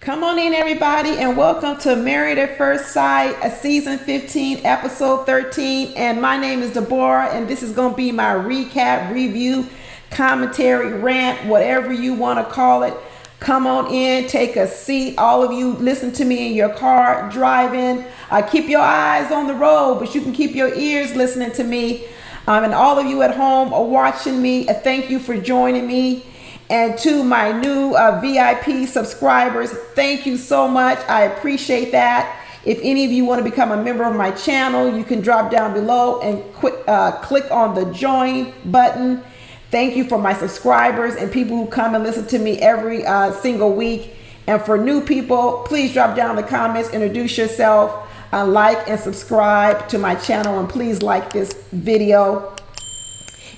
Come on in, everybody, and welcome to Married at First Sight, a season 15, episode 13. And my name is Deborah, and this is going to be my recap, review, commentary, rant, whatever you want to call it. Come on in, take a seat. All of you, listen to me in your car, driving. Keep your eyes on the road, but you can keep your ears listening to me. And all of you at home are watching me. Thank you for joining me. And to my new VIP subscribers, thank you so much. I appreciate that. If any of you want to become a member of my channel, you can drop down below and click on the join button. Thank you for my subscribers and people who come and listen to me every single week. And for new people, please drop down in the comments, introduce yourself, like and subscribe to my channel, and please like this video.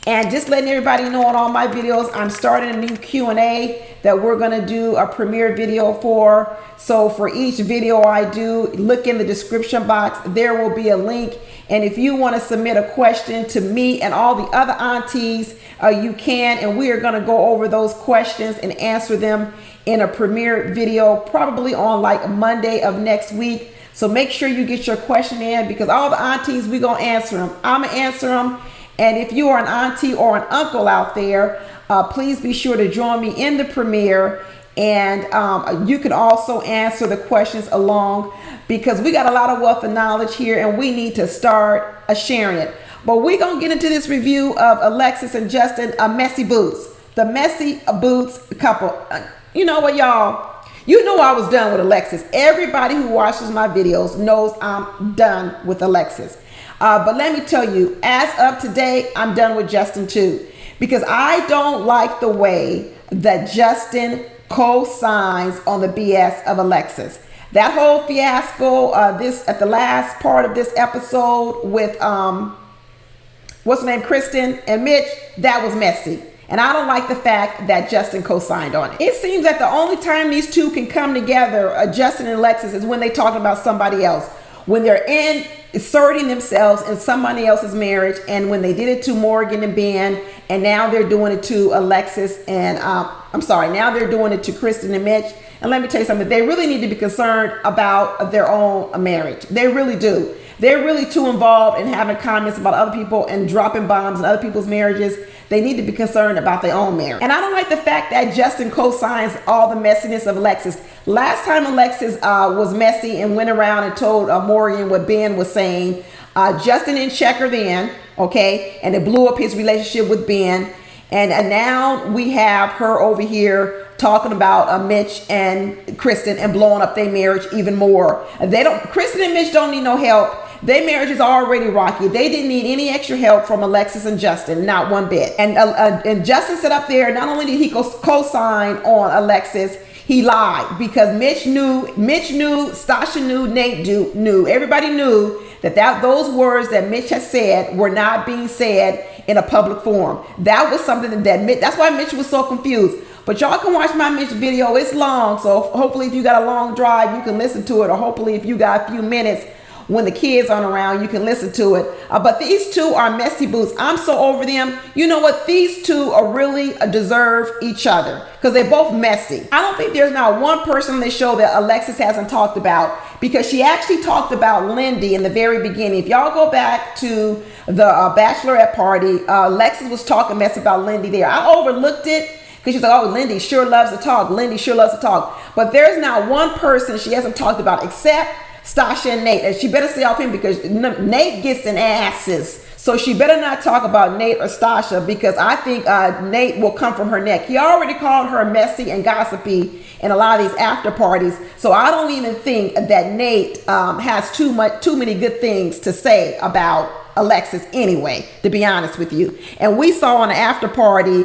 And just letting everybody know on all my videos, I'm starting a new Q&A that we're going to do a premiere video for. So for each video I do, look in the description box. There will be a link. And if you want to submit a question to me and all the other aunties, you can. And we are going to go over those questions and answer them in a premiere video, probably on like Monday of next week. So make sure you get your question in, because all the aunties, we're going to answer them. I'm going to answer them. And if you are an auntie or an uncle out there, please be sure to join me in the premiere. And you can also answer the questions along, because we got a lot of wealth of knowledge here and we need to start sharing it. But we're going to get into this review of Alexis and Justin, Messy Boots. The Messy Boots couple. You know what, y'all? You know I was done with Alexis. Everybody who watches my videos knows I'm done with Alexis. But let me tell you, as of today, I'm done with Justin too, because I don't like the way that Justin co-signs on the BS of Alexis. That whole fiasco, at the last part of this episode with what's her name, Kristen and Mitch, that was messy. And I don't like the fact that Justin co-signed on it. It seems that the only time these two can come together, Justin and Alexis, is when they talk about somebody else. When they're inserting themselves in somebody else's marriage, and when they did it to Morgan and Ben, and now they're doing it to Alexis and now they're doing it to Kristen and Mitch. And let me tell you something, they really need to be concerned about their own marriage. They really do. They're really too involved in having comments about other people and dropping bombs in other people's marriages. They need to be concerned about their own marriage. And I don't like the fact that Justin co-signs all the messiness of Alexis. Last time Alexis was messy and went around and told Morgan what Ben was saying, Justin didn't check her then, okay? And it blew up his relationship with Ben. And now we have her over here talking about Mitch and Kristen and blowing up their marriage even more. Kristen and Mitch don't need no help. Their marriage is already rocky. They didn't need any extra help from Alexis and Justin, not one bit. And Justin sat up there. Not only did he co-sign on Alexis, he lied, because Mitch knew, Stasha knew, Nate knew. Everybody knew that those words that Mitch had said were not being said in a public forum. That was something that's why Mitch was so confused. But y'all can watch my Mitch video. It's long, so hopefully if you got a long drive, you can listen to it, or hopefully if you got a few minutes when the kids aren't around, you can listen to it. But these two are messy boots. I'm so over them. You know what? These two are really deserve each other, because they're both messy. I don't think there's not one person on this show that Alexis hasn't talked about, because she actually talked about Lindy in the very beginning. If y'all go back to the bachelorette party, Alexis was talking mess about Lindy there. I overlooked it, because she's like, oh, Lindy sure loves to talk. Lindy sure loves to talk. But there's not one person she hasn't talked about except Stasha and Nate. And she better stay off him, because Nate gets in asses. So she better not talk about Nate or Stasha, because I think Nate will come from her neck. He already called her messy and gossipy in a lot of these after parties. So I don't even think that Nate has too many good things to say about Alexis anyway, to be honest with you. And we saw on the after party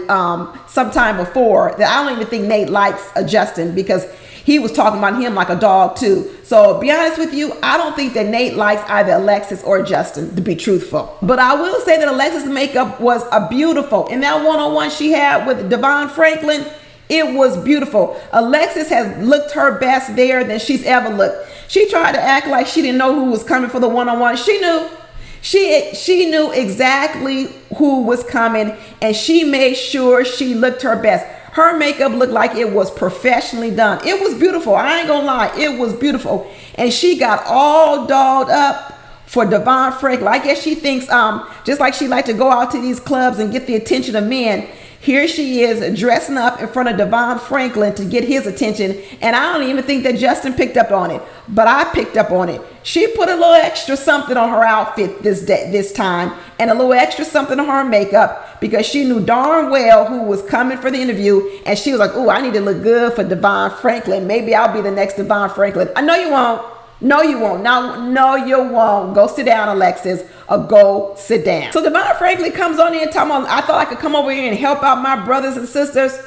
sometime before that I don't even think Nate likes Justin, because he was talking about him like a dog too. So be honest with you, I don't think that Nate likes either Alexis or Justin, to be truthful. But I will say that Alexis' makeup was beautiful. In that one-on-one she had with Devon Franklin, it was beautiful. Alexis has looked her best there than she's ever looked. She tried to act like she didn't know who was coming for the one-on-one. She knew. She knew exactly who was coming, and she made sure she looked her best. Her makeup looked like it was professionally done. It was beautiful. I ain't gonna lie. It was beautiful. And she got all dolled up for Devon Franklin. I guess she thinks, just like she liked to go out to these clubs and get the attention of men, here she is dressing up in front of Devon Franklin to get his attention. And I don't even think that Justin picked up on it, but I picked up on it. She put a little extra something on her outfit this time, and a little extra something on her makeup, because she knew darn well who was coming for the interview. And she was like, "Ooh, I need to look good for Devon Franklin. Maybe I'll be the next Devon Franklin." I know you won't. No, you won't. No, you won't. Go sit down, Alexis, or go sit down. So Devon Franklin comes on in talking about, I thought I could come over here and help out my brothers and sisters.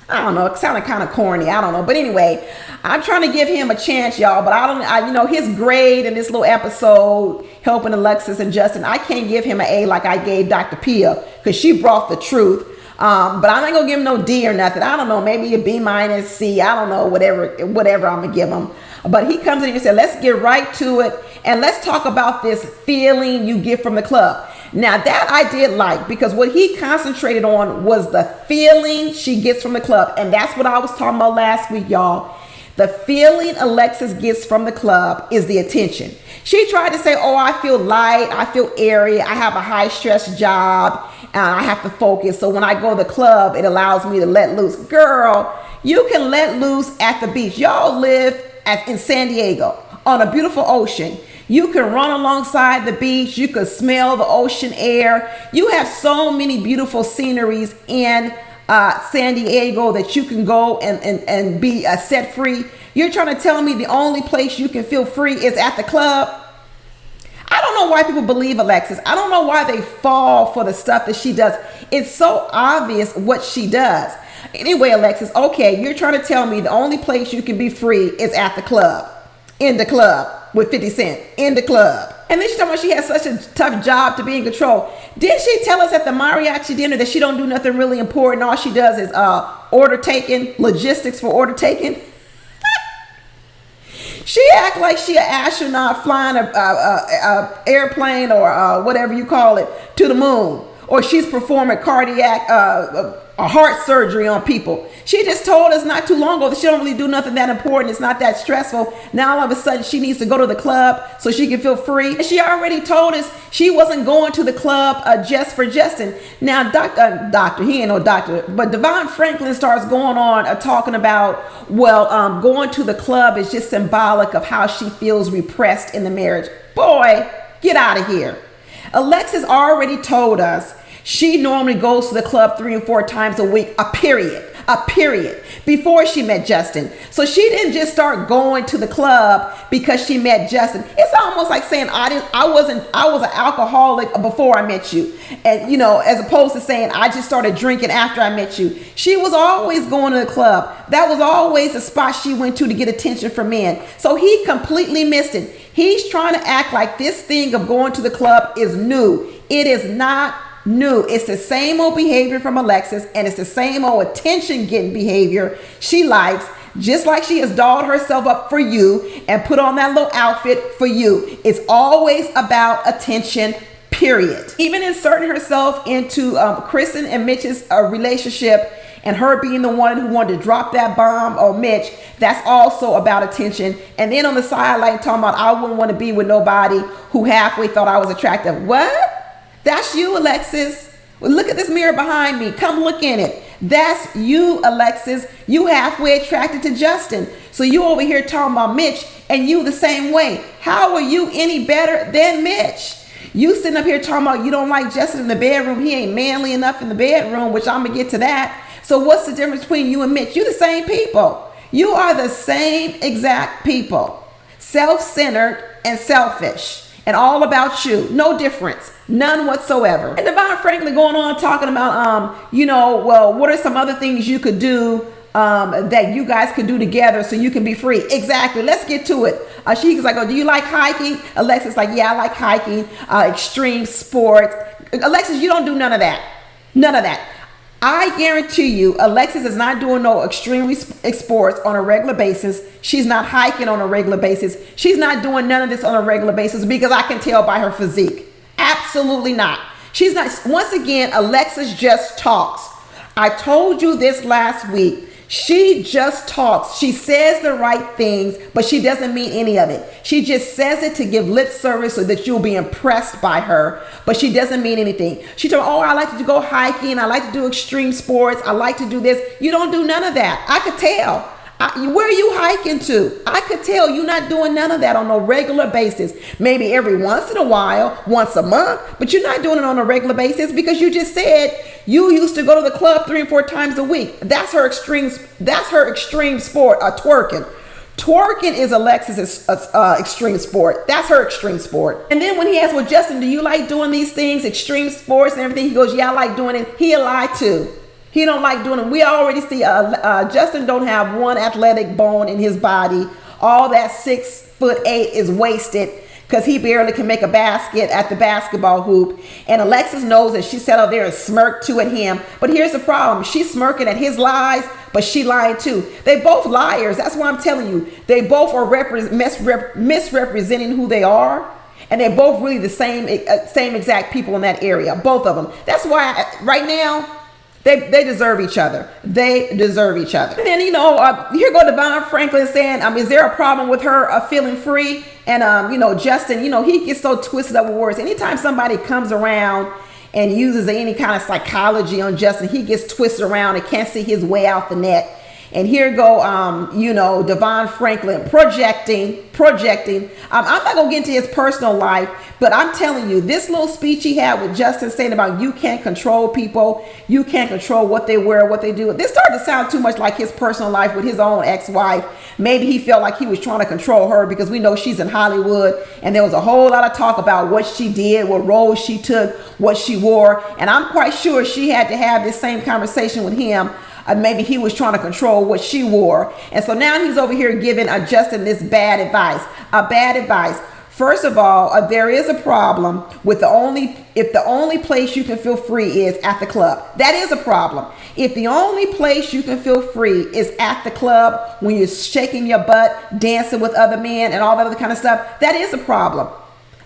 I don't know. It sounded kind of corny. I don't know. But anyway, I'm trying to give him a chance, y'all. But his grade in this little episode, helping Alexis and Justin, I can't give him an A like I gave Dr. Pia, because she brought the truth. But I'm not going to give him no D or nothing. I don't know. Maybe a B minus, C. I don't know. Whatever I'm going to give him. But he comes in and said, let's get right to it. And let's talk about this feeling you get from the club. Now that I did like, because what he concentrated on was the feeling she gets from the club. And that's what I was talking about last week, y'all. The feeling Alexis gets from the club is the attention. She tried to say, oh, I feel light. I feel airy. I have a high stress job. I have to focus. So when I go to the club, it allows me to let loose. Girl, you can let loose at the beach. Y'all live in San Diego on a beautiful ocean. You can run alongside the beach. You can smell the ocean air. You have so many beautiful sceneries in San Diego that you can go and be set free. You're trying to tell me the only place you can feel free is at the club? I don't know why people believe Alexis. I don't know why they fall for the stuff that she does. It's so obvious what she does. Anyway, Alexis, okay, you're trying to tell me the only place you can be free is at the club. In the club with 50 Cent. In the club. And then she's talking about she has such a tough job to be in control. Did she tell us at the mariachi dinner that she don't do nothing really important? All she does is order taking, logistics for order taking? She act like she an astronaut flying a airplane or whatever you call it to the moon. Or she's performing cardiac heart surgery on people. She just told us not too long ago that she don't really do nothing that important. It's not that stressful. Now all of a sudden she needs to go to the club so she can feel free. And she already told us she wasn't going to the club just for Justin. Now doctor, he ain't no doctor, but Devon Franklin starts going on talking about, going to the club is just symbolic of how she feels repressed in the marriage. Boy, get out of here. Alexis already told us she normally goes to the club 3 and 4 times a week, a period, before she met Justin. So she didn't just start going to the club because she met Justin. It's almost like saying I was an alcoholic before I met you. And, as opposed to saying I just started drinking after I met you. She was always going to the club. That was always the spot she went to get attention from men. So he completely missed it. He's trying to act like this thing of going to the club is new. It is not new. It's the same old behavior from Alexis, and it's the same old attention getting behavior she likes, just like she has dolled herself up for you and put on that little outfit for you. It's always about attention, period. Even inserting herself into Kristen and Mitch's relationship, and her being the one who wanted to drop that bomb on Mitch, that's also about attention. And then on the sideline talking about I wouldn't want to be with nobody who halfway thought I was attractive. What? That's you, Alexis. Well, look at this mirror behind me. Come look in it. That's you, Alexis. You halfway attracted to Justin. So you over here talking about Mitch, and you the same way. How are you any better than Mitch? You sitting up here talking about you don't like Justin in the bedroom. He ain't manly enough in the bedroom, which I'm going to get to that. So what's the difference between you and Mitch? You the same people. You are the same exact people. Self-centered and selfish. And all about you. No difference. None whatsoever. And Devon Franklin going on talking about, what are some other things you could do that you guys could do together so you can be free? Exactly. Let's get to it. She's like, do you like hiking? Alexis like, yeah, I like hiking, extreme sports. Alexis, you don't do none of that. None of that. I guarantee you, Alexis is not doing no extreme sports on a regular basis. She's not hiking on a regular basis. She's not doing none of this on a regular basis because I can tell by her physique. Absolutely not. She's not. Once again, Alexis just talks. I told you this last week. She just talks. She says the right things, but she doesn't mean any of it. She just says it to give lip service so that you'll be impressed by her, but she doesn't mean anything. She told, oh, I like to go hiking. I like to do extreme sports. I like to do this. You don't do none of that. I could tell. Where are you hiking to? I could tell you're not doing none of that on a regular basis. Maybe every once in a while, once a month, but you're not doing it on a regular basis because you just said you used to go to the club 3 or 4 times a week. That's her extreme. That's her extreme sport. Twerking. Twerking is Alexis's extreme sport. That's her extreme sport. And then when he asked, well, Justin, do you like doing these things, extreme sports and everything? He goes, yeah, I like doing it. He lied too. He don't like doing it. We already see Justin don't have one athletic bone in his body. All that 6'8" is wasted because he barely can make a basket at the basketball hoop. And Alexis knows that she sat up there and smirked too at him. But here's the problem. She's smirking at his lies, but she lied too. They both liars. That's what I'm telling you. They both are misrepresenting who they are. And they're both really the same exact people in that area. Both of them. That's why right now, they deserve each other. They deserve each other. And then, here go Devon Franklin saying, is there a problem with her feeling free? And, Justin, he gets so twisted up with words. Anytime somebody comes around and uses any kind of psychology on Justin, he gets twisted around and can't see his way out the net. And here go, Devon Franklin projecting. I'm not going to get into his personal life, but I'm telling you, this little speech he had with Justin saying about you can't control people. You can't control what they wear, what they do. This started to sound too much like his personal life with his own ex-wife. Maybe he felt like he was trying to control her because we know she's in Hollywood. And there was a whole lot of talk about what she did, what roles she took, what she wore. And I'm quite sure she had to have this same conversation with him. Maybe he was trying to control what she wore. And so now he's over here giving Justin this bad advice. First of all, there is a problem with if the only place you can feel free is at the club. That is a problem. If the only place you can feel free is at the club when you're shaking your butt, dancing with other men and all that other kind of stuff, that is a problem.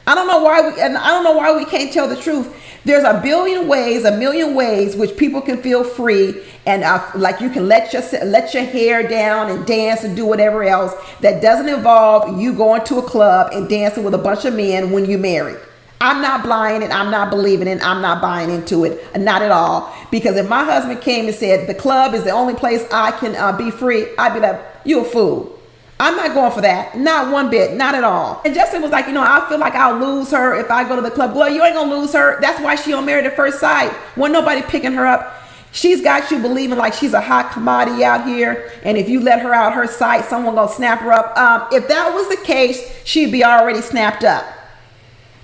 I don't know why we can't tell the truth. There's a million ways which people can feel free, and like you can let your hair down and dance and do whatever else that doesn't involve you going to a club and dancing with a bunch of men when you're married. I'm not buying it. I'm not believing it. I'm not buying into it. Not at all. Because if my husband came and said the club is the only place I can be free, I'd be like, you a fool. I'm not going for that. Not one bit. Not at all. And Justin was like, I feel like I'll lose her if I go to the club. Well, you ain't going to lose her. That's why she on Married at First Sight. Wasn't nobody picking her up. She's got you believing like she's a hot commodity out here. And if you let her out her sight, someone going to snap her up. If that was the case, she'd be already snapped up.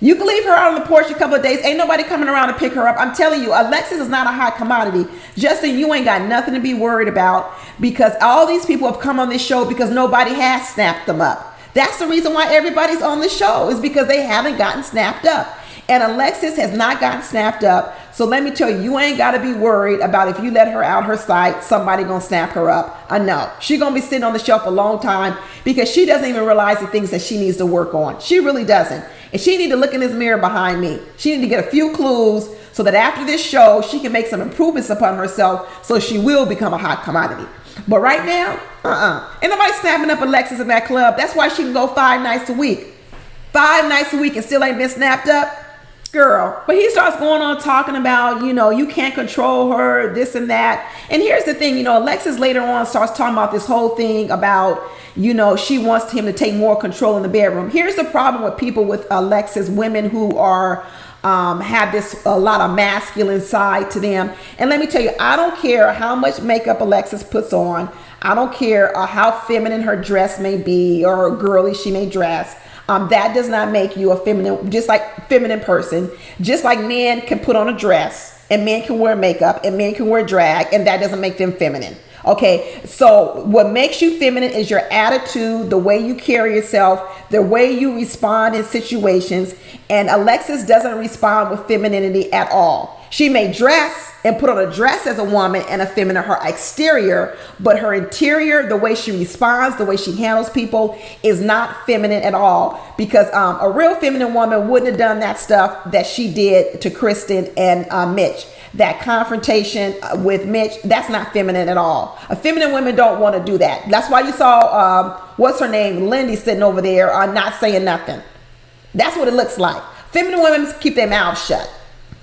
You can leave her out on the porch a couple of days. Ain't nobody coming around to pick her up. I'm telling you, Alexis is not a hot commodity. Justin, you ain't got nothing to be worried about because all these people have come on this show because nobody has snapped them up. That's the reason why everybody's on the show is because they haven't gotten snapped up. And Alexis has not gotten snapped up. So let me tell you, you ain't got to be worried about if you let her out her sight, somebody going to snap her up. I know. She's going to be sitting on the shelf a long time because she doesn't even realize the things that she needs to work on. She really doesn't. And she need to look in this mirror behind me. She need to get a few clues so that after this show, she can make some improvements upon herself so she will become a hot commodity. But right now, ain't nobody snapping up Alexis in that club. That's why she can go 5 nights a week. 5 nights a week and still ain't been snapped up. Girl. But he starts going on talking about, you can't control her, this and that. And here's the thing, Alexis later on starts talking about this whole thing about, she wants him to take more control in the bedroom. Here's the problem with people with Alexis, women who are have a lot of masculine side to them. And let me tell you, I don't care how much makeup Alexis puts on. I don't care how feminine her dress may be or girly she may dress. That does not make you a feminine person. Just like men can put on a dress and men can wear makeup and men can wear drag, and that doesn't make them feminine. Okay, so what makes you feminine is your attitude, the way you carry yourself, the way you respond in situations. And Alexis doesn't respond with femininity at all. She may dress and put on a dress as a woman and effeminate her exterior, but her interior, the way she responds, the way she handles people is not feminine at all, because a real feminine woman wouldn't have done that stuff that she did to Kristen and Mitch. that confrontation with Mitch. That's not feminine at all. Feminine women don't want to do that. That's why you saw, what's her name, Lindy, sitting over there not saying nothing. That's what it looks like. Feminine women keep their mouths shut.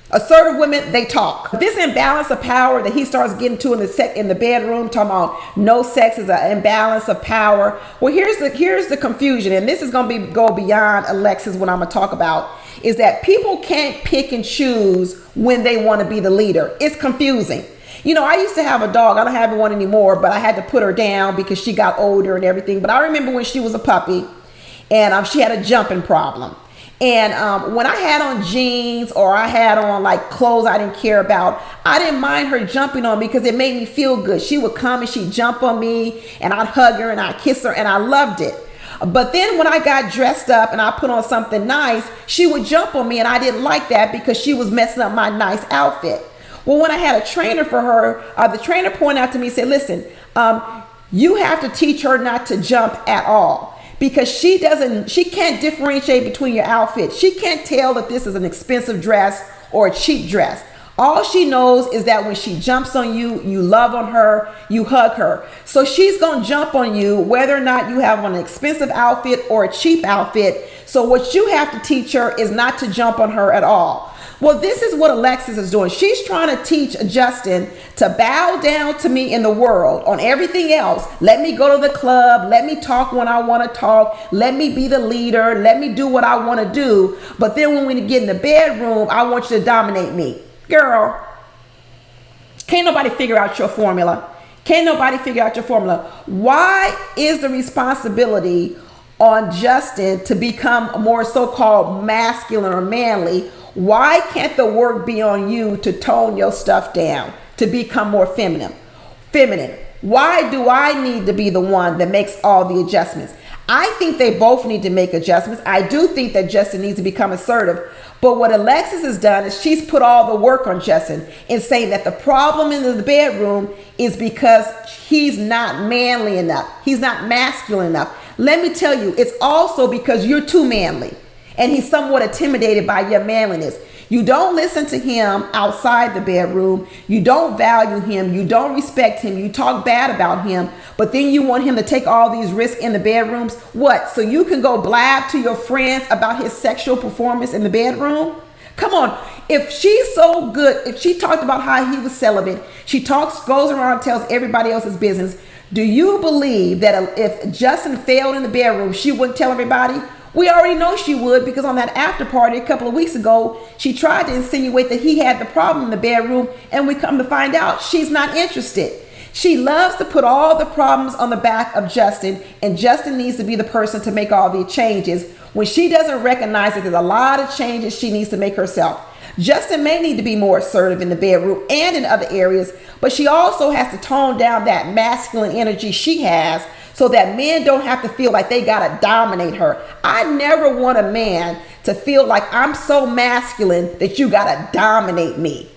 Assertive women, they talk. This imbalance of power that he starts getting to in the bedroom, talking about no sex is an imbalance of power. Well, here's the confusion, and this is going to go beyond Alexis. What I'm going to talk about is that people can't pick and choose when they want to be the leader. It's confusing. You know, I used to have a dog. I don't have one anymore, but I had to put her down because she got older and everything. But I remember when she was a puppy, and she had a jumping problem. And when I had on jeans or I had on like clothes I didn't care about, I didn't mind her jumping on me because it made me feel good. She would come and she'd jump on me and I'd hug her and I'd kiss her and I loved it. But then when I got dressed up and I put on something nice, she would jump on me and I didn't like that because she was messing up my nice outfit. Well, when I had a trainer for her, the trainer pointed out to me and said, listen, you have to teach her not to jump at all. Because she can't differentiate between your outfits. She can't tell that this is an expensive dress or a cheap dress. All she knows is that when she jumps on you, you love on her, you hug her. So she's going to jump on you whether or not you have on an expensive outfit or a cheap outfit. So what you have to teach her is not to jump on her at all. Well, this is what Alexis is doing. She's trying to teach Justin to bow down to me in the world on everything else. Let me go to the club. Let me talk when I want to talk. Let me be the leader. Let me do what I want to do. But then when we get in the bedroom, I want you to dominate me. Girl, can't nobody figure out your formula. Can't nobody figure out your formula. Why is the responsibility on Justin to become more so-called masculine or manly? Why can't the work be on you to tone your stuff down, to become more feminine? Why do I need to be the one that makes all the adjustments? I think they both need to make adjustments. I do think that Justin needs to become assertive. But what Alexis has done is she's put all the work on Justin and saying that the problem in the bedroom is because he's not manly enough. He's not masculine enough. Let me tell you, it's also because you're too manly. And he's somewhat intimidated by your manliness. You don't listen to him outside the bedroom. You don't value him. You don't respect him. You talk bad about him. But then you want him to take all these risks in the bedrooms. What? So you can go blab to your friends about his sexual performance in the bedroom? Come on. If she's so good, if she talked about how he was celibate, she goes around and tells everybody else's business. Do you believe that if Justin failed in the bedroom, she wouldn't tell everybody? We already know she would, because on that after party a couple of weeks ago, she tried to insinuate that he had the problem in the bedroom, and we come to find out she's not interested. She loves to put all the problems on the back of Justin, and Justin needs to be the person to make all the changes when she doesn't recognize that there's a lot of changes she needs to make herself. Justin may need to be more assertive in the bedroom and in other areas, but she also has to tone down that masculine energy she has so that men don't have to feel like they gotta dominate her. I never want a man to feel like I'm so masculine that you gotta dominate me.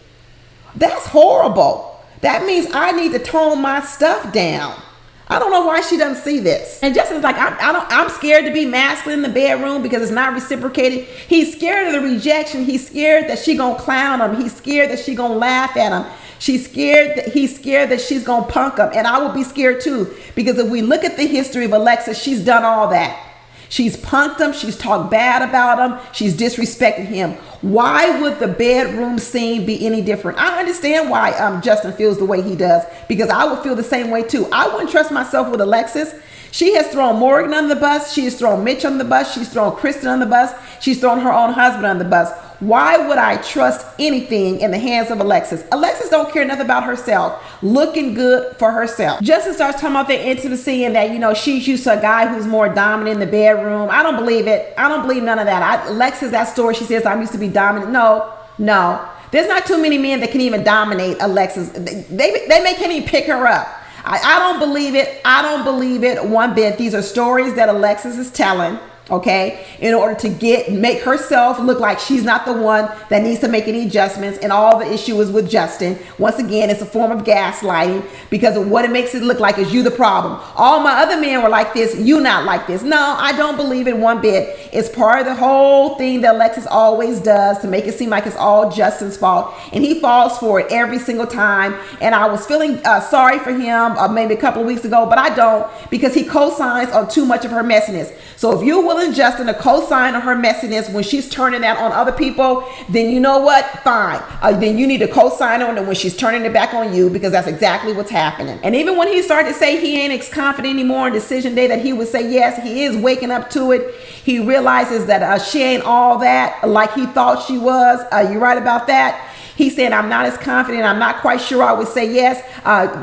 That's horrible. That means I need to tone my stuff down. I don't know why she doesn't see this. And Justin's like, I'm scared to be masculine in the bedroom because it's not reciprocated. He's scared of the rejection. He's scared that she gonna clown him. He's scared that she gonna laugh at him. He's scared that she's gonna punk him. And I will be scared too, because if we look at the history of Alexis, she's done all that. She's punked him. She's talked bad about him. She's disrespected him. Why would the bedroom scene be any different? I understand why Justin feels the way he does, because I would feel the same way too. I wouldn't trust myself with Alexis. She has thrown Morgan under the bus. She has thrown Mitch under the bus. She's thrown Kristen under the bus. She's thrown her own husband under the bus. Why would I trust anything in the hands of Alexis? Alexis don't care nothing about herself, looking good for herself. Justin starts talking about their intimacy and that, you know, she's used to a guy who's more dominant in the bedroom. I don't believe it. I don't believe none of that. Alexis, that story, she says, I'm used to be dominant. No. There's not too many men that can even dominate Alexis. They can't even pick her up. I don't believe it. I don't believe it one bit. These are stories that Alexis is telling. okay, in order to make herself look like she's not the one that needs to make any adjustments, and all the issue is with Justin. Once again, it's a form of gaslighting, because of what it makes it look like is you the problem. All my other men were like this, you not like this. No, I don't believe it one bit. It's part of the whole thing that Alexis always does to make it seem like it's all Justin's fault, and he falls for it every single time. And I was feeling sorry for him maybe a couple of weeks ago, but I don't, because he co-signs on too much of her messiness. So if you're willing, Justin, to co-sign on her messiness when she's turning that on other people, then you know what? Fine. Then you need to co-sign on it when she's turning it back on you, because that's exactly what's happening. And even when he started to say he ain't as confident anymore on decision day that he would say yes, he is waking up to it. He realizes that she ain't all that like he thought she was. You're right about that. He said, I'm not as confident. I'm not quite sure I would say yes.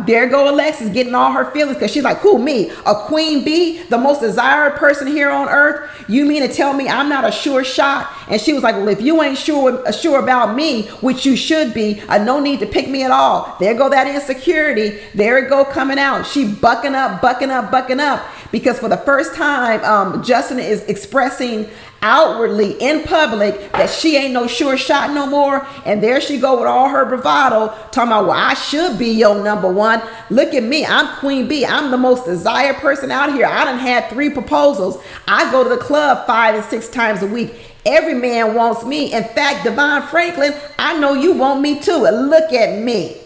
There go Alexis getting all her feelings, because she's like, who, me? A queen bee? The most desired person here on earth? You mean to tell me I'm not a sure shot? And she was like, well, if you ain't sure about me, which you should be, no need to pick me at all. There go that insecurity. There it go coming out. She bucking up, because for the first time, Justin is expressing outwardly in public that she ain't no sure shot no more. And there she go with all her bravado, talking about, well, I should be your number one. Look at me, I'm queen bee. I'm the most desired person out here. I done had 3 proposals. I go to the club 5 and 6 times a week. Every man wants me. In fact, Devon Franklin, I know you want me too. Look at me.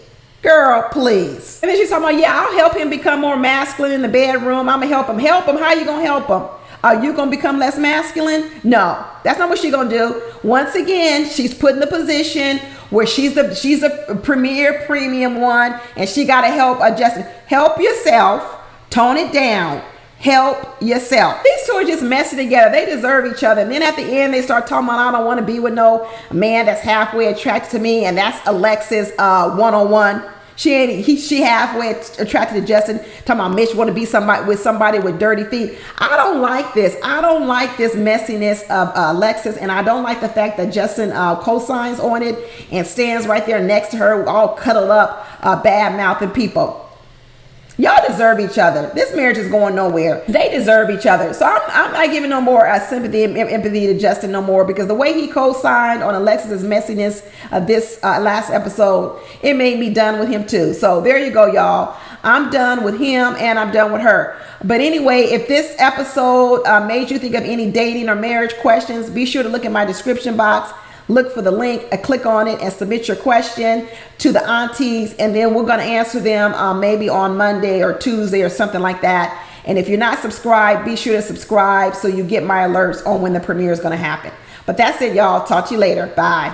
Girl, please. And then she's talking about, yeah, I'll help him become more masculine in the bedroom. I'm gonna help him. Help him? How you gonna help him? Are you gonna become less masculine? No, that's not what she's gonna do. Once again, she's put in the position where she's a premier premium one, and she gotta help Justin. Help yourself. Tone it down. Help yourself. These two are just messing together. They deserve each other. And then at the end, they start talking about, I don't want to be with no man that's halfway attracted to me. And that's Alexis 101. She halfway attracted to Justin. Talking about Mitch want to be somebody with dirty feet. I don't like this. I don't like this messiness of Alexis, and I don't like the fact that Justin co-signs on it and stands right there next to her, all cuddled up, bad-mouthing people. Y'all deserve each other. This marriage is going nowhere. They deserve each other. So I'm not giving no more sympathy and empathy to Justin no more, because the way he co-signed on Alexis's messiness this last episode, it made me done with him too. So there you go, y'all. I'm done with him and I'm done with her. But anyway, if this episode made you think of any dating or marriage questions, be sure to look in my description box. Look for the link, click on it, and submit your question to the aunties, and then we're going to answer them maybe on Monday or Tuesday or something like that. And if you're not subscribed, be sure to subscribe so you get my alerts on when the premiere is going to happen. But that's it, y'all. Talk to you later. Bye.